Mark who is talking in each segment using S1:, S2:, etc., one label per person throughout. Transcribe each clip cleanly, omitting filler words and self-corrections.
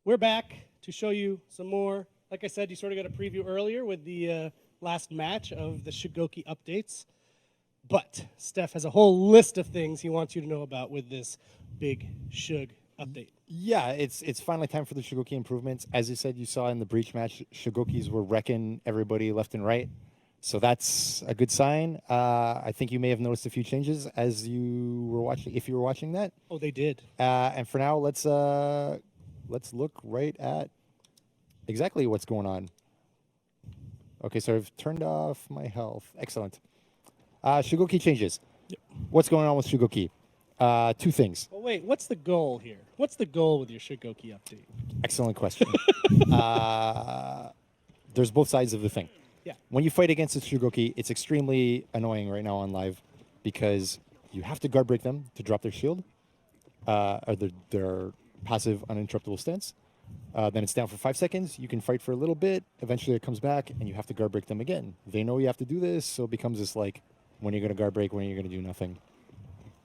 S1: we're back to show you some more. Like I said, you sort of got a preview earlier with the last match of the Shugoki updates. But Steph has a whole list of things he wants you to know about with this big Shug update.
S2: Yeah, it's finally time for the Shugoki improvements. As you said, you saw in the Breach match, Shugokis were wrecking everybody left and right. So that's a good sign. I think you may have noticed a few changes as you were watching, if you were watching that.
S1: Oh, they did.
S2: And for now, let's look right at exactly what's going on. Okay, so I've turned off my health. Excellent. Shugoki changes.
S1: Yep.
S2: What's going on with Shugoki? Two things.
S1: Well, wait, what's the goal here? What's the goal with your Shugoki update?
S2: Excellent question. There's both sides of the thing.
S1: Yeah.
S2: When you fight against a Shugoki, it's extremely annoying right now on live because you have to guard break them to drop their shield, or their passive uninterruptible stance. Then it's down for 5 seconds. You can fight for a little bit. Eventually it comes back, and you have to guard break them again. They know you have to do this, so it becomes this like, when you're going to guard break, when you're going to do nothing.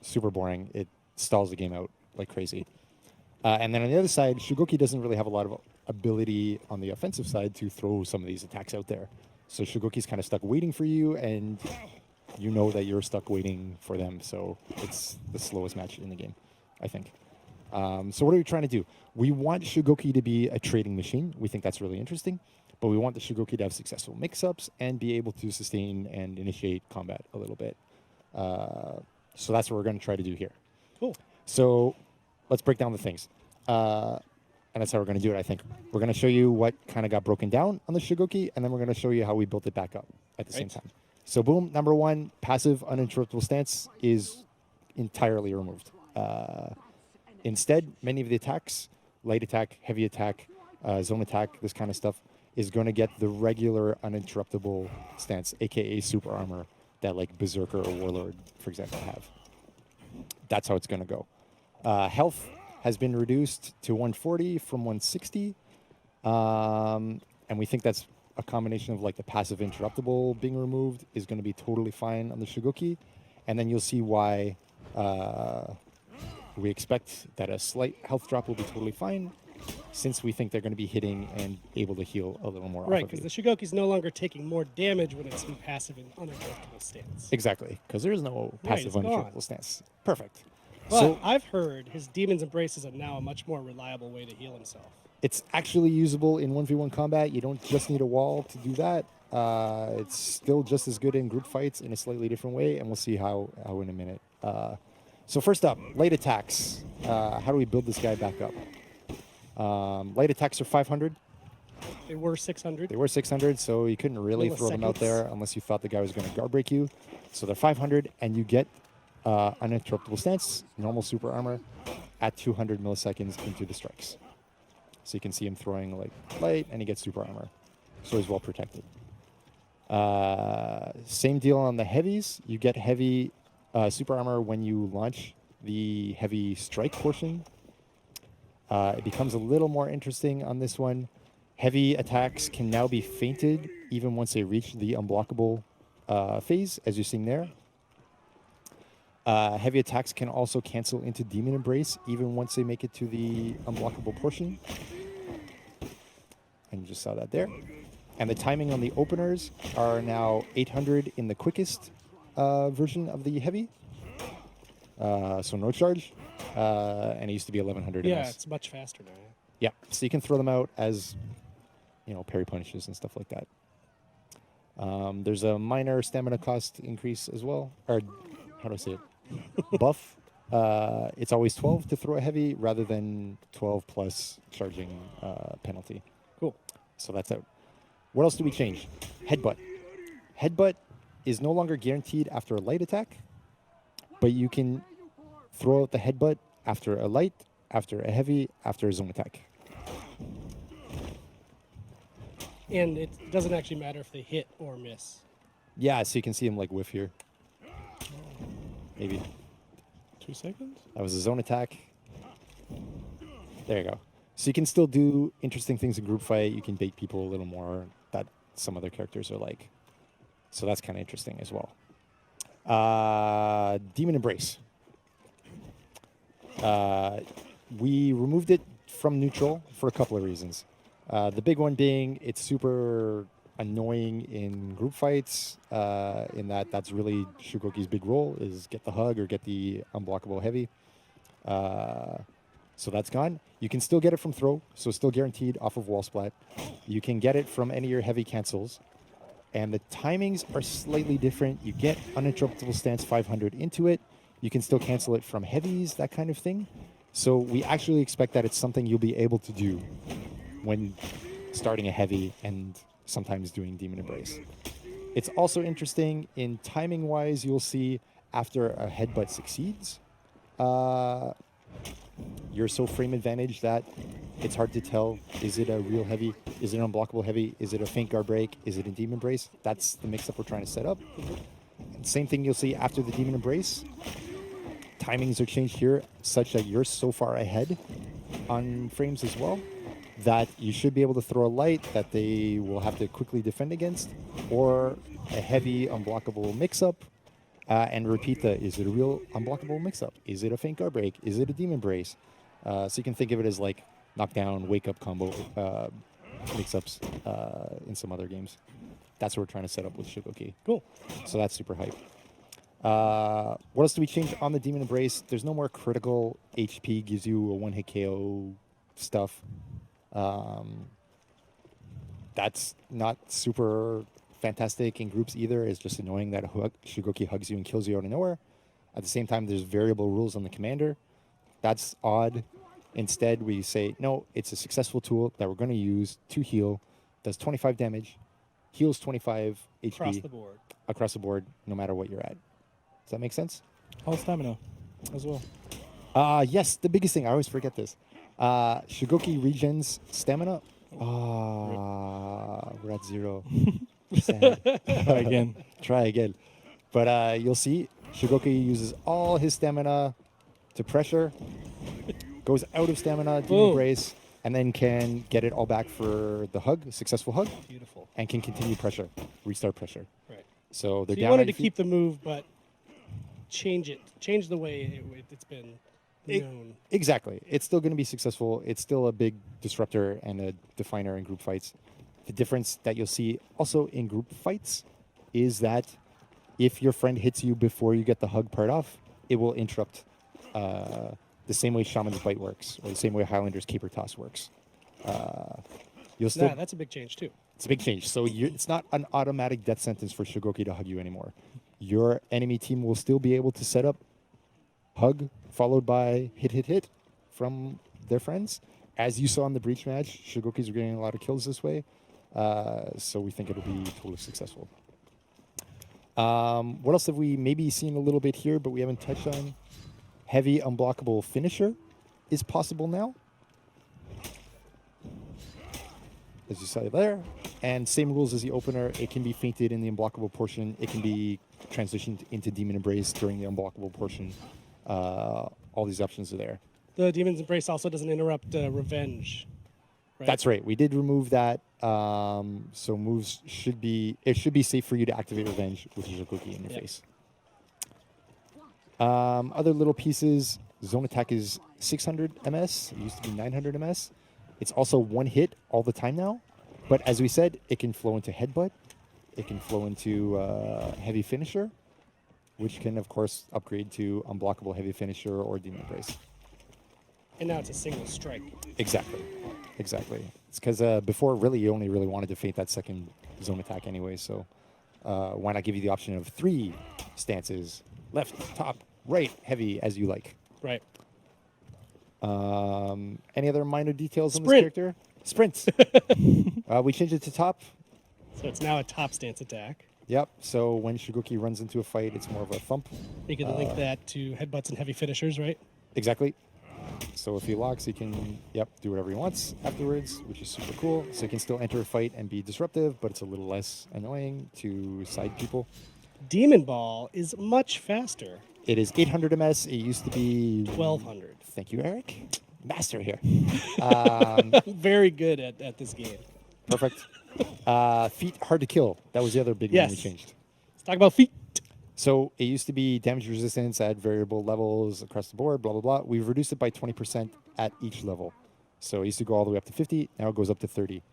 S2: Super boring. It stalls the game out like crazy. And then on the other side, Shugoki doesn't really have a lot of ability on the offensive side to throw some of these attacks out there. So Shugoki's kind of stuck waiting for you, and you know that you're stuck waiting for them. So it's the slowest match in the game, I think. So what are we trying to do? We want Shugoki to be a trading machine. We think that's really interesting. But we want the Shugoki to have successful mix-ups and be able to sustain and initiate combat a little bit. So that's what we're going to try to do here.
S1: Cool.
S2: So let's break down the things. And that's how we're going to do it, I think. We're going to show you what kind of got broken down on the Shugoki, and then we're going to show you how we built it back up at the same time. So boom, number one, passive uninterruptible stance is entirely removed. Instead, many of the attacks, light attack, heavy attack, zone attack, this kind of stuff, is going to get the regular uninterruptible stance, aka super armor, that like Berserker or Warlord, for example, have. That's how it's going to go. Health has been reduced to 140 from 160. And we think that's a combination of like the passive interruptible being removed is going to be totally fine on the Shugoki. And then you'll see why we expect that a slight health drop will be totally fine, since we think they're going to be hitting and able to heal a little more.
S1: Right, because the Shugoki's no longer taking more damage when it's in passive and uninterruptible stance.
S2: Exactly, because there is no passive uninterruptible stance. Perfect.
S1: But
S2: so
S1: I've heard his Demon's Embrace is now a much more reliable way to heal himself.
S2: It's actually usable in 1v1 combat. You don't just need a wall to do that. It's still just as good in group fights in a slightly different way, and we'll see how in a minute. So first up, light attacks. How do we build this guy back up? Light attacks are 500.
S1: They were 600.
S2: They were 600, so you couldn't really throw them out there unless you thought the guy was going to guard break you. So they're 500, and you get uninterruptible stance, normal super armor, at 200 milliseconds into the strikes. So you can see him throwing like light, and he gets super armor. So he's well protected. Same deal on the heavies. You get heavy super armor when you launch the heavy strike portion. It becomes a little more interesting on this one. Heavy attacks can now be feinted even once they reach the unblockable phase, as you're seeing there. Heavy attacks can also cancel into Demon Embrace even once they make it to the unblockable portion. And you just saw that there. And the timing on the openers are now 800 in the quickest version of the heavy. So no charge. And it used to be 1100 in this.
S1: Yeah, it's much faster now.
S2: Yeah, so you can throw them out as, parry punishes and stuff like that. There's a minor stamina cost increase as well. Or, how do I say it? Buff. It's always 12 to throw a heavy rather than 12 plus charging penalty.
S1: Cool.
S2: So that's out. What else do we change? Headbutt. Headbutt is no longer guaranteed after a light attack, but you can throw out the headbutt after a light, after a heavy, after a zone attack.
S1: And it doesn't actually matter if they hit or miss.
S2: Yeah, so you can see him like whiff here. Maybe.
S1: 2 seconds?
S2: That was a zone attack. There you go. So you can still do interesting things in group fight. You can bait people a little more that some other characters are like. So that's kind of interesting as well. Demon Embrace. We removed it from neutral for a couple of reasons. The big one being it's super annoying in group fights. In that's really Shugoki's big role is get the hug or get the unblockable heavy. So that's gone. You can still get it from throw, so still guaranteed off of wall splat. You can get it from any of your heavy cancels. And the timings are slightly different. You get uninterruptible stance 500 into it. You can still cancel it from heavies, that kind of thing. So we actually expect that it's something you'll be able to do when starting a heavy and sometimes doing Demon Embrace. It's also interesting in timing-wise, you'll see after a headbutt succeeds, you're so frame advantage that it's hard to tell, is it a real heavy, is it an unblockable heavy, is it a feint guard break, is it a Demon Embrace? That's the mix-up we're trying to set up. Same thing you'll see after the Demon Embrace. Timings are changed here such that you're so far ahead on frames as well that you should be able to throw a light that they will have to quickly defend against, or a heavy unblockable mix-up, and repeat the, is it a real unblockable mix-up? Is it a feint guard break? Is it a Demon Embrace? So you can think of it as like knockdown, wake-up combo mix-ups in some other games. That's what we're trying to set up with Shugoki.
S1: Cool.
S2: So that's super hype. What else do we change on the Demon Embrace? There's no more critical HP, gives you a one-hit KO stuff. That's not super fantastic in groups either. It's just annoying that Shugoki hugs you and kills you out of nowhere. At the same time, there's variable rules on the commander. That's odd. Instead, we say, no, it's a successful tool that we're going to use to heal, does 25 damage, heals 25 HP.
S1: Across the board.
S2: Across the board, no matter what you're at. Does that make sense?
S3: All stamina as well.
S2: Yes, the biggest thing. I always forget this. Shugoki regens stamina. We're at 0. Sad.
S3: Try again.
S2: Try again. But you'll see, Shugoki uses all his stamina to pressure, goes out of stamina, Demon Embrace, and then can get it all back for the hug, successful hug.
S1: Beautiful.
S2: And can continue pressure, restart pressure.
S1: Right.
S2: So they're
S1: So you
S2: down
S1: wanted
S2: 9
S1: to keep the move, but change the way it's been known.
S2: Exactly. It's still going to be successful. It's still a big disruptor and a definer in group fights. The difference that you'll see also in group fights is that if your friend hits you before you get the hug part off, it will interrupt the same way Shaman's Bite works, or the same way Highlander's Caper Toss works. You'll still.
S1: That's a big change too.
S2: It's a big change. So it's not an automatic death sentence for Shugoki to hug you anymore. Your enemy team will still be able to set up hug followed by hit from their friends. As you saw in the Breach match, Shugoki's are getting a lot of kills this way. So we think it'll be totally successful. What else have we maybe seen a little bit here, but we haven't touched on? Heavy unblockable finisher is possible now, as you saw there. And same rules as the opener. It can be feinted in the unblockable portion. It can be transitioned into Demon Embrace during the unblockable portion. All these options are there.
S1: The Demon's Embrace also doesn't interrupt Revenge. Right?
S2: That's right. We did remove that. So moves should be safe for you to activate Revenge with your Shugoki in your face. Other little pieces. Zone attack is 600 MS. It used to be 900 MS. It's also one hit all the time now. But as we said, it can flow into Headbutt. It can flow into Heavy Finisher, which can, of course, upgrade to Unblockable Heavy Finisher or Demon Embrace.
S1: And now it's a single strike.
S2: Exactly. It's because before, really, you only really wanted to feint that second zone attack anyway. So why not give you the option of 3 stances, left, top, right, heavy, as you like.
S1: Right.
S2: Any other minor details on this character? Sprint. We changed it to top.
S1: So it's now a top stance attack.
S2: Yep. So when Shugoki runs into a fight, it's more of a thump.
S1: You can link that to headbutts and heavy finishers, right?
S2: Exactly. So if he locks, he can, do whatever he wants afterwards, which is super cool. So he can still enter a fight and be disruptive, but it's a little less annoying to side people.
S1: Demon Ball is much faster.
S2: It is 800 MS. It used to be
S1: 1200.
S2: Thank you, Eric. Master here.
S1: Very good at this game.
S2: Perfect. Feet hard to kill. That was the other big one we changed.
S1: Let's talk about feet.
S2: So it used to be damage resistance at variable levels across the board, blah, blah, blah. We've reduced it by 20% at each level. So it used to go all the way up to 50. Now it goes up to 30.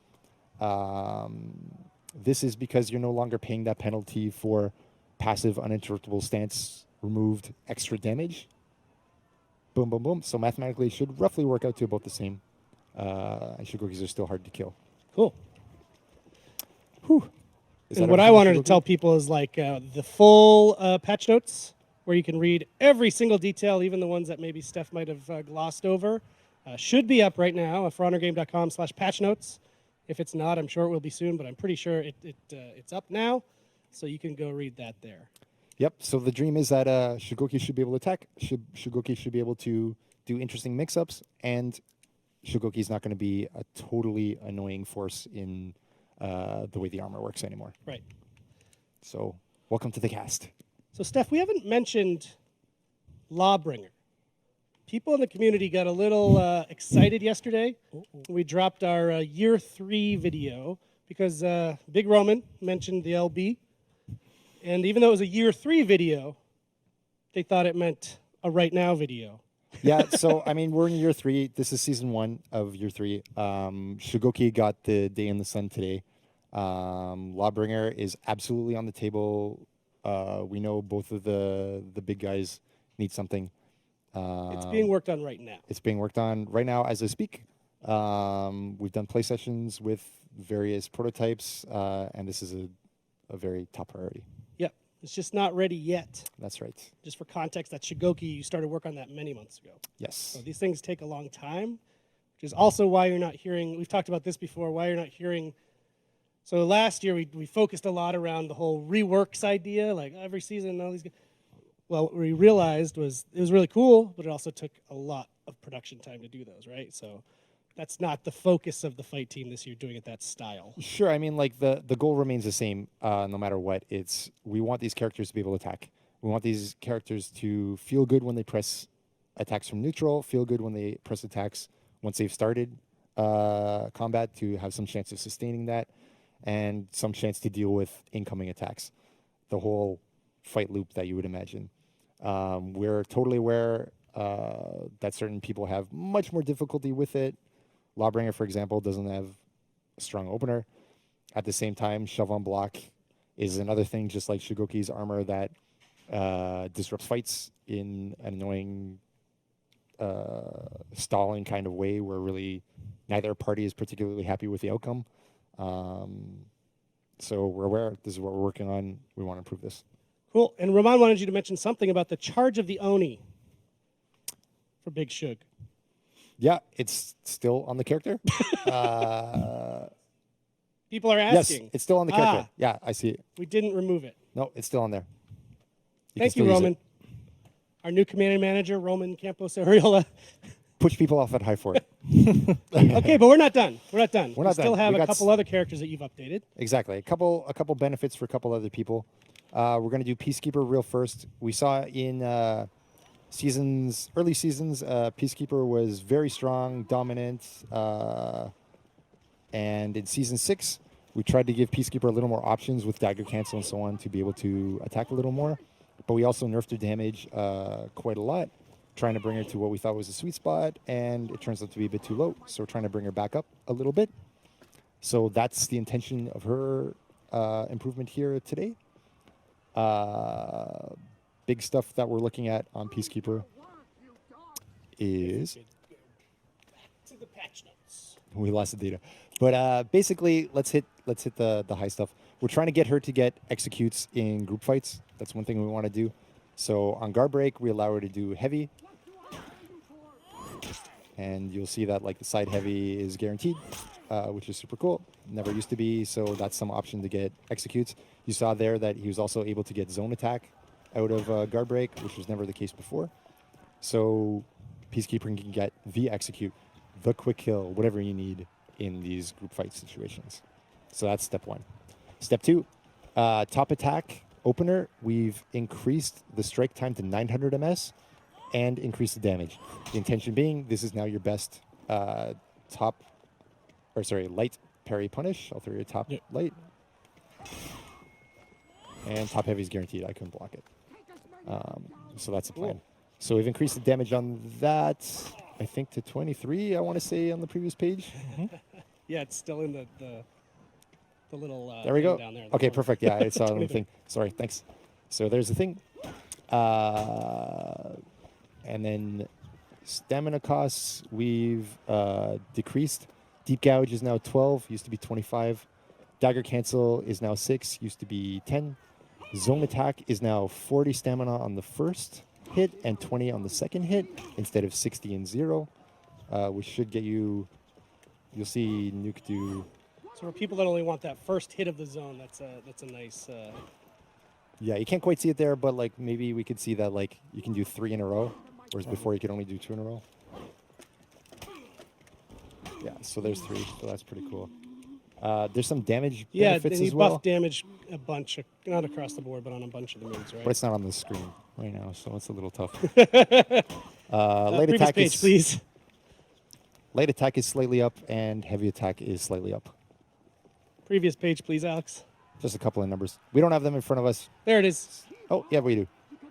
S2: This is because you're no longer paying that penalty for passive uninterruptible stance removed extra damage. Boom, boom, boom. So mathematically, it should roughly work out to about the same. And Shugokis are still hard to kill.
S1: Cool.
S2: Whew.
S1: And what I wanted to tell people is like the full patch notes, where you can read every single detail, even the ones that maybe Steph might have glossed over, should be up right now at forhonorgame.com/patch notes. If it's not, I'm sure it will be soon, but I'm pretty sure it's up now, so you can go read that there.
S2: Yep. So the dream is that Shugoki should be able to attack. Shugoki should be able to do interesting mix-ups, and Shugoki is not going to be a totally annoying force in the way the armor works anymore.
S1: Right.
S2: So welcome to the cast.
S1: So, Steph, we haven't mentioned Lawbringer. People in the community got a little excited yesterday. We dropped our year 3 video because Big Roman mentioned the LB. And even though it was a year 3 video, they thought it meant a right now video.
S2: Yeah, so, I mean, we're in year 3. This is season 1 of year 3. Shugoki got the day in the sun today. Lawbringer is absolutely on the table. We know both of the big guys need something.
S1: It's being worked on right now.
S2: It's being worked on right now as I speak. We've done play sessions with various prototypes, and this is a very top priority.
S1: Yep. It's just not ready yet.
S2: That's right.
S1: Just for context, that Shugoki, you started work on that many months ago.
S2: Yes.
S1: So these things take a long time, which is also why you're not hearing, we've talked about this before, why you're not hearing. So last year we focused a lot around the whole reworks idea, like every season, all these. Well, what we realized was it was really cool, but it also took a lot of production time to do those, right? So that's not the focus of the fight team this year, doing it that style.
S2: Sure. I mean, like the goal remains the same no matter what. It's we want these characters to be able to attack. We want these characters to feel good when they press attacks from neutral, feel good when they press attacks once they've started combat, to have some chance of sustaining that and some chance to deal with incoming attacks. The whole fight loop that you would imagine. We're totally aware that certain people have much more difficulty with it. Lawbringer, for example, doesn't have a strong opener. At the same time, Shove on Block is another thing, just like Shugoki's armor, that disrupts fights in an annoying, stalling kind of way where really neither party is particularly happy with the outcome. So we're aware this is what we're working on. We want to improve this.
S1: Cool. And Roman wanted you to mention something about the charge of the Oni for Big Shug.
S2: Yeah, it's still on the character.
S1: People are
S2: Yes,
S1: asking.
S2: it's still on the character. Yeah, I see it.
S1: We didn't remove it.
S2: No, it's still on there.
S1: Thank you, Roman. Our new command manager, Roman Campos Ariola.
S2: Push people off at high fort.
S1: Okay, but we're not done. We're not done.
S2: We're not
S1: we still
S2: done.
S1: have
S2: We
S1: a
S2: got
S1: couple other characters that you've updated.
S2: Exactly. A couple benefits for a couple other people. We're going to do Peacekeeper real first. We saw in early seasons, Peacekeeper was very strong, dominant, and in season 6, we tried to give Peacekeeper a little more options with dagger cancel and so on to be able to attack a little more. But we also nerfed her damage quite a lot, trying to bring her to what we thought was a sweet spot, and it turns out to be a bit too low. So we're trying to bring her back up a little bit. So that's the intention of her improvement here today. Big stuff that we're looking at on Peacekeeper is...
S1: To the patch notes.
S2: We lost the data. But basically, let's hit the high stuff. We're trying to get her to get executes in group fights. That's one thing we want to do. So on guard break, we allow her to do heavy. And you'll see that like the side heavy is guaranteed, which is super cool. Never used to be, so that's some option to get executes. You saw there that he was also able to get zone attack out of guard break, which was never the case before. So Peacekeeper can get the execute, the quick kill, whatever you need in these group fight situations. So that's step 1. Step 2, top attack opener. We've increased the strike time to 900 ms and increased the damage. The intention being this is now your best light parry punish. I'll throw your top light. And top heavy is guaranteed. I couldn't block it. So that's the plan. So we've increased the damage on that. I think, to 23, I want to say, on the previous page.
S1: Yeah, it's still in the little
S2: There we
S1: thing
S2: go.
S1: down there. in the
S2: Okay,
S1: corner.
S2: perfect. Yeah, I saw the
S1: 23.
S2: thing. Sorry, thanks. So there's the thing. And then stamina costs, we've decreased. Deep Gouge is now 12, used to be 25. Dagger Cancel is now 6, used to be 10. Zone Attack is now 40 stamina on the first hit and 20 on the second hit instead of 60 and 0, which should get you... You'll see Nuke do...
S1: So for people that only want that first hit of the zone, that's a nice.
S2: Yeah, you can't quite see it there, but like maybe we could see that like you can do 3 in a row, whereas before you could only do 2 in a row. Yeah, so there's 3, so that's pretty cool. There's some damage
S1: Yeah,
S2: benefits
S1: and you
S2: as well,
S1: buff damage a bunch, not across the board, but on a bunch of the moves, right?
S2: but it's not on the screen right now, so it's a little tough.
S1: Previous page, please.
S2: Light attack is slightly up, and heavy attack is slightly up.
S1: Previous page, please, Alex.
S2: Just a couple of numbers. We don't have them in front of us.
S1: There it is.
S2: Oh, yeah, we do.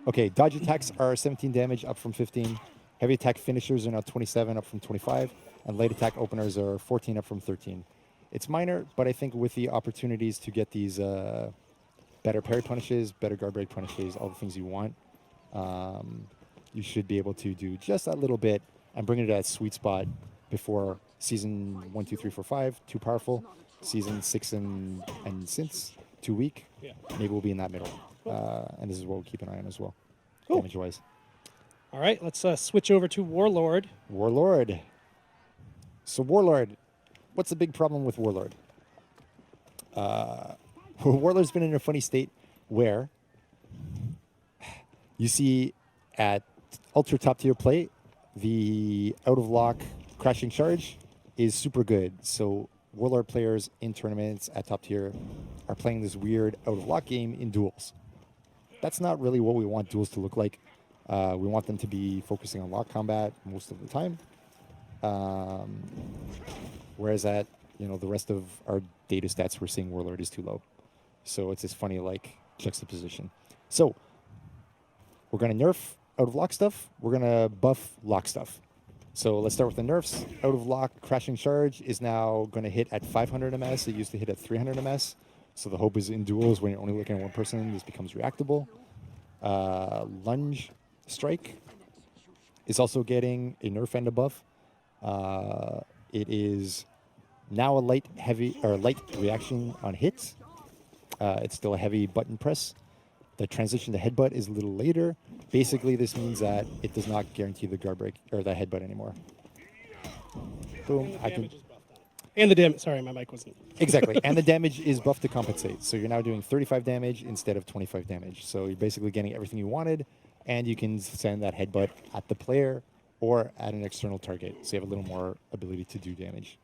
S2: Okay, dodge attacks are 17 damage, up from 15. Heavy attack finishers are now 27, up from 25. And light attack openers are 14, up from 13. It's minor, but I think with the opportunities to get these better parry punishes, better guard break punishes, all the things you want, you should be able to do just that little bit and bring it to that sweet spot before season 1, 2, 3, 4, 5, too powerful. Season 6 and since, too weak.
S1: Yeah.
S2: Maybe we'll be in that middle. And this is what we'll keep an eye on as well,
S1: Cool.
S2: damage-wise.
S1: All right, let's switch over to Warlord.
S2: Warlord. So Warlord, what's the big problem with Warlord? Warlord's been in a funny state where you see at ultra top tier play, the out of lock crashing charge is super good. So Warlord players in tournaments at top tier are playing this weird out of lock game in duels. That's not really what we want duels to look like. We want them to be focusing on lock combat most of the time. Whereas at the rest of our data stats, we're seeing Warlord is too low. So it's this funny like juxtaposition. So we're gonna nerf out of lock stuff. We're gonna buff lock stuff. So let's start with the nerfs. Out of lock crashing charge is now going to hit at 500 ms. It used to hit at 300 ms. So the hope is in duels when you're only looking at one person, this becomes reactable. Lunge strike is also getting a nerf and a buff. It is now a light reaction on hits. It's still a heavy button press. The transition to headbutt is a little later. Basically, this means that it does not guarantee the guard break or the headbutt anymore. Boom.
S1: And the damage. Sorry, my mic wasn't.
S2: Exactly. And the damage is buffed to compensate. So you're now doing 35 damage instead of 25 damage. So you're basically getting everything you wanted, and you can send that headbutt at the player or at an external target. So you have a little more ability to do damage.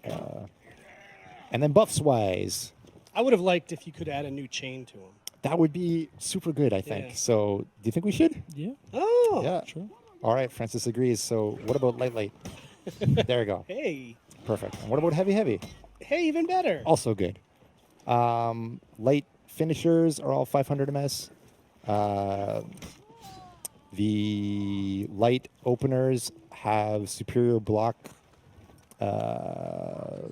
S2: And then buffs-wise,
S1: I would have liked if you could add a new chain to him.
S2: that would be super good, I think.
S1: Yeah.
S2: So do you think we should?
S3: Yeah.
S1: Oh.
S2: Yeah.
S3: Sure.
S2: All right, Francis agrees. So what about light? There we go.
S1: Hey.
S2: Perfect. And what about heavy?
S1: Hey, even better.
S2: Also good. Light finishers are all 500 ms. The light openers have superior block.
S1: On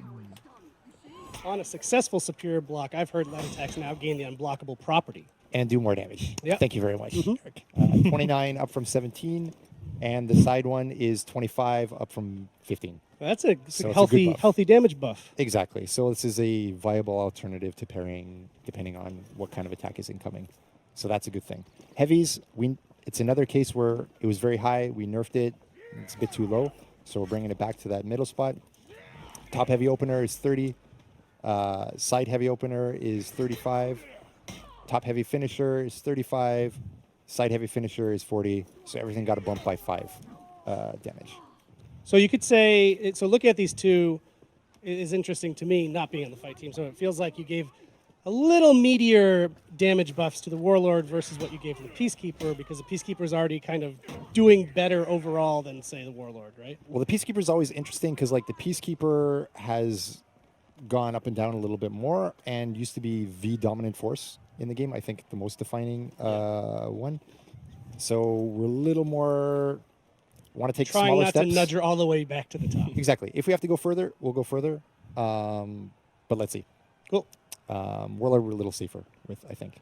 S1: a successful superior block, I've heard light attacks now gain the unblockable property.
S2: And do more damage.
S1: Yep.
S2: Thank you very much, Eric. 29 up from 17. And the side one is 25 up from 15.
S1: That's a
S2: So it's a
S1: healthy
S2: good buff.
S1: healthy damage buff.
S2: Exactly. So this is a viable alternative to parrying, depending on what kind of attack is incoming. So that's a good thing. Heavies, it's another case where it was very high. We nerfed it. It's a bit too low. So we're bringing it back to that middle spot. Top heavy opener is 30. Side heavy opener is 35. Top heavy finisher is 35. Side heavy finisher is 40. So everything got a bump by 5 damage.
S1: So you could say, so looking at these two is interesting to me, not being on the fight team. So it feels like you gave a little meatier damage buffs to the Warlord versus what you gave to the Peacekeeper, because the Peacekeeper is already kind of doing better overall than, say, the Warlord, right?
S2: Well, the Peacekeeper is always interesting because, like, the Peacekeeper has gone up and down a little bit more and used to be the dominant force in the game. I think the most defining one. So we're a little more Want to take
S1: Trying
S2: smaller
S1: not
S2: steps.
S1: to nudge her all the way back to the top.
S2: Exactly. If we have to go further, we'll go further. But let's see.
S1: Cool.
S2: Warlord we're a little safer with, I think.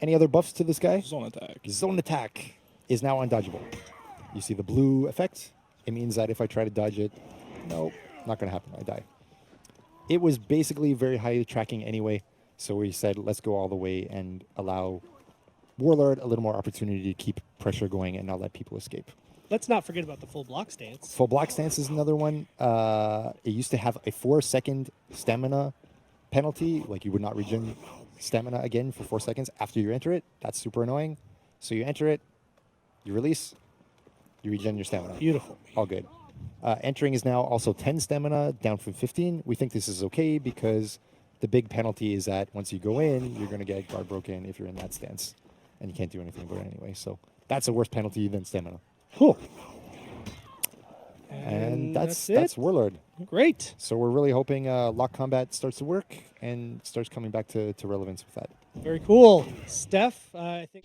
S2: Any other buffs to this guy?
S3: Zone attack.
S2: Zone attack is now undodgeable. You see the blue effect? It means that if I try to dodge it, nope, not going to happen. I die. It was basically very high tracking anyway, so we said let's go all the way and allow Warlord a little more opportunity to keep pressure going and not let people escape.
S1: Let's not forget about the full block stance.
S2: Full block stance is another one. It used to have a 4-second stamina penalty, like you would not regen stamina again for 4 seconds after you enter it. That's super annoying. So you enter it, you release, you regen your stamina.
S1: Beautiful.
S2: All good. Entering is now also 10 stamina, down from 15. We think this is okay because the big penalty is that once you go in, you're going to get guard broken if you're in that stance. And you can't do anything about it anyway. So that's a worse penalty than stamina.
S1: Cool.
S2: And that's
S1: it.
S2: Warlord.
S1: Great.
S2: So we're really hoping lock combat starts to work and starts coming back to relevance with that.
S1: Very cool. Steph, I think.